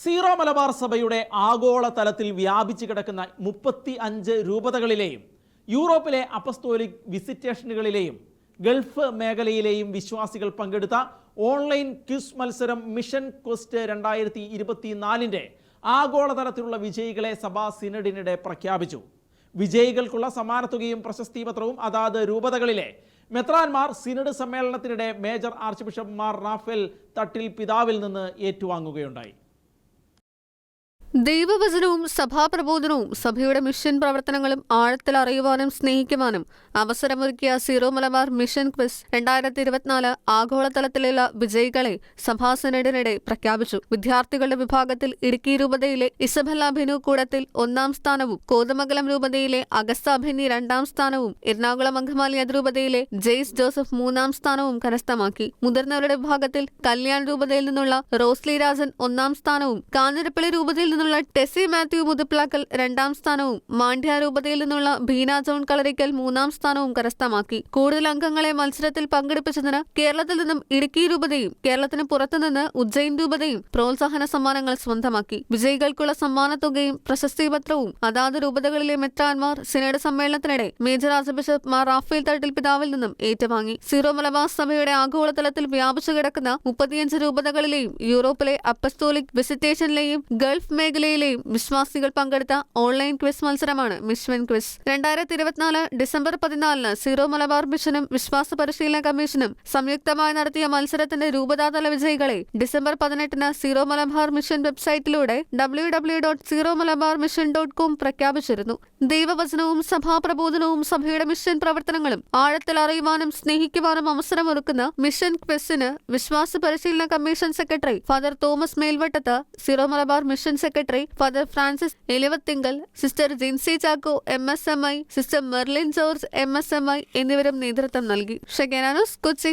Zero Malabar സഭയുടെ ആഗോള തലത്തിൽ വ്യാപിച്ചു കിടക്കുന്ന 35 രൂപതകളിലെയും യൂറോപ്പിലെ അപ്പസ്തോലിക് വിസിറ്റേഷനുകളിലെയും ഗൾഫ് മേഖലയിലെയും വിശ്വാസികൾ പങ്കെടുത്ത ഓൺലൈൻ ക്വിസ് മത്സരം മിഷൻ ക്വസ്റ്റ് 2024 ആഗോളതലത്തിലുള്ള വിജയികളെ സഭാ സിനഡിനിടെ പ്രഖ്യാപിച്ചു. വിജയികൾക്കുള്ള സമ്മാനത്തുകയും പ്രശസ്തി പത്രവും അതാത് രൂപതകളിലെ മെത്രാൻമാർ സിനഡ് സമ്മേളനത്തിനിടെ major archbishop Mar Raphael Thattil പിതാവിൽ നിന്ന് ഏറ്റുവാങ്ങുകയുണ്ടായി. ദൈവവചനവും സഭാപ്രബോധനവും സഭയുടെ മിഷൻ പ്രവർത്തനങ്ങളും ആഴത്തിൽ അറിയുവാനും സ്നേഹിക്കുവാനും അവസരമൊരുക്കിയ സീറോ മലബാർ മിഷൻ ക്വിസ് 2024 ആഗോളതലത്തിലുള്ള വിജയികളെ സഭാ സിനഡിനിടെ പ്രഖ്യാപിച്ചു. വിദ്യാർത്ഥികളുടെ വിഭാഗത്തിൽ ഇടുക്കി രൂപതയിലെ ഇസബെല്ല ബിനു കൂടത്തിൽ 1ാം സ്ഥാനവും, കോതമംഗലം രൂപതയിലെ അഗസ്ത ബെന്നി 2ാം സ്ഥാനവും, എറണാകുളം അങ്കമാലി അതിരൂപതയിലെ ജെയ്സ് ജോസഫ് 3ാം സ്ഥാനവും കരസ്ഥമാക്കി. മുതിർന്നവരുടെ വിഭാഗത്തിൽ കല്യാൺ രൂപതയിൽ നിന്നുള്ള റോസ്ലി രാജൻ 1ാം സ്ഥാനവും, കാഞ്ഞിരപ്പള്ളി രൂപതയിൽ നിന്നുള്ള ടെസി മാത്യു മുതുപ്ലാക്കൽ 2ാം സ്ഥാനവും, മാണ്ഡ്യ രൂപതയിൽ നിന്നുള്ള ബീന ജോൺ കളരിക്കൽ 3ാം സ്ഥാനവും കരസ്ഥമാക്കി. കൂടുതൽ അംഗങ്ങളെ മത്സരത്തിൽ പങ്കെടുപ്പിച്ചതിന് കേരളത്തിൽ നിന്നും ഇടുക്കി രൂപതയും കേരളത്തിന് പുറത്തുനിന്ന് ഉജ്ജയിൻ രൂപതയും പ്രോത്സാഹന സമ്മാനങ്ങൾ സ്വന്തമാക്കി. വിജയികൾക്കുള്ള സമ്മാനത്തുകയും പ്രശസ്തി പത്രവും അതാത് രൂപതകളിലെ മെത്രാൻമാർ സിനഡ് സമ്മേളനത്തിനിടെ major archbishop Mar Raphael Thattil പിതാവിൽ നിന്നും ഏറ്റുവാങ്ങി. സീറോ മലബാർ സഭയുടെ ആഗോളതലത്തിൽ വ്യാപിച്ചു കിടക്കുന്ന 35 രൂപതകളിലെയും യൂറോപ്പിലെ അപ്പസ്തോലിക് വിസിറ്റേഷനിലെയും ഗൾഫ് മേഖലയിലെയും വിശ്വാസികൾ പങ്കെടുത്ത ഓൺലൈൻ ക്വിസ് മത്സരമാണ് mission quiz. 2024 December 14 Syro Malabar മിഷനും വിശ്വാസ പരിശീലന കമ്മീഷനും സംയുക്തമായി നടത്തിയ മത്സരത്തിന്റെ രൂപതാതല വിജയികളെ ഡിസംബർ 18 സീറോ മലബാർ മിഷൻ വെബ്സൈറ്റിലൂടെ www.siromalabarmission.com പ്രഖ്യാപിച്ചിരുന്നു. ദൈവവചനവും സഭാപ്രബോധനവും സഭയുടെ മിഷൻ പ്രവർത്തനങ്ങളും ആഴത്തിൽ അറിയുവാനും സ്നേഹിക്കുവാനും അവസരമൊരുക്കുന്ന മിഷൻ ക്വിസിന് വിശ്വാസ പരിശീലന commission secretary father Thomas Melvattath, Syro Malabar mission secretary father Francis Elivathingal, sister Jincy Chacko MSMI, sister Merlin George MSMI എന്നിവരും നേതൃത്വം നൽകി. ഷെഗേന ന്യൂസ്, കൊച്ചി.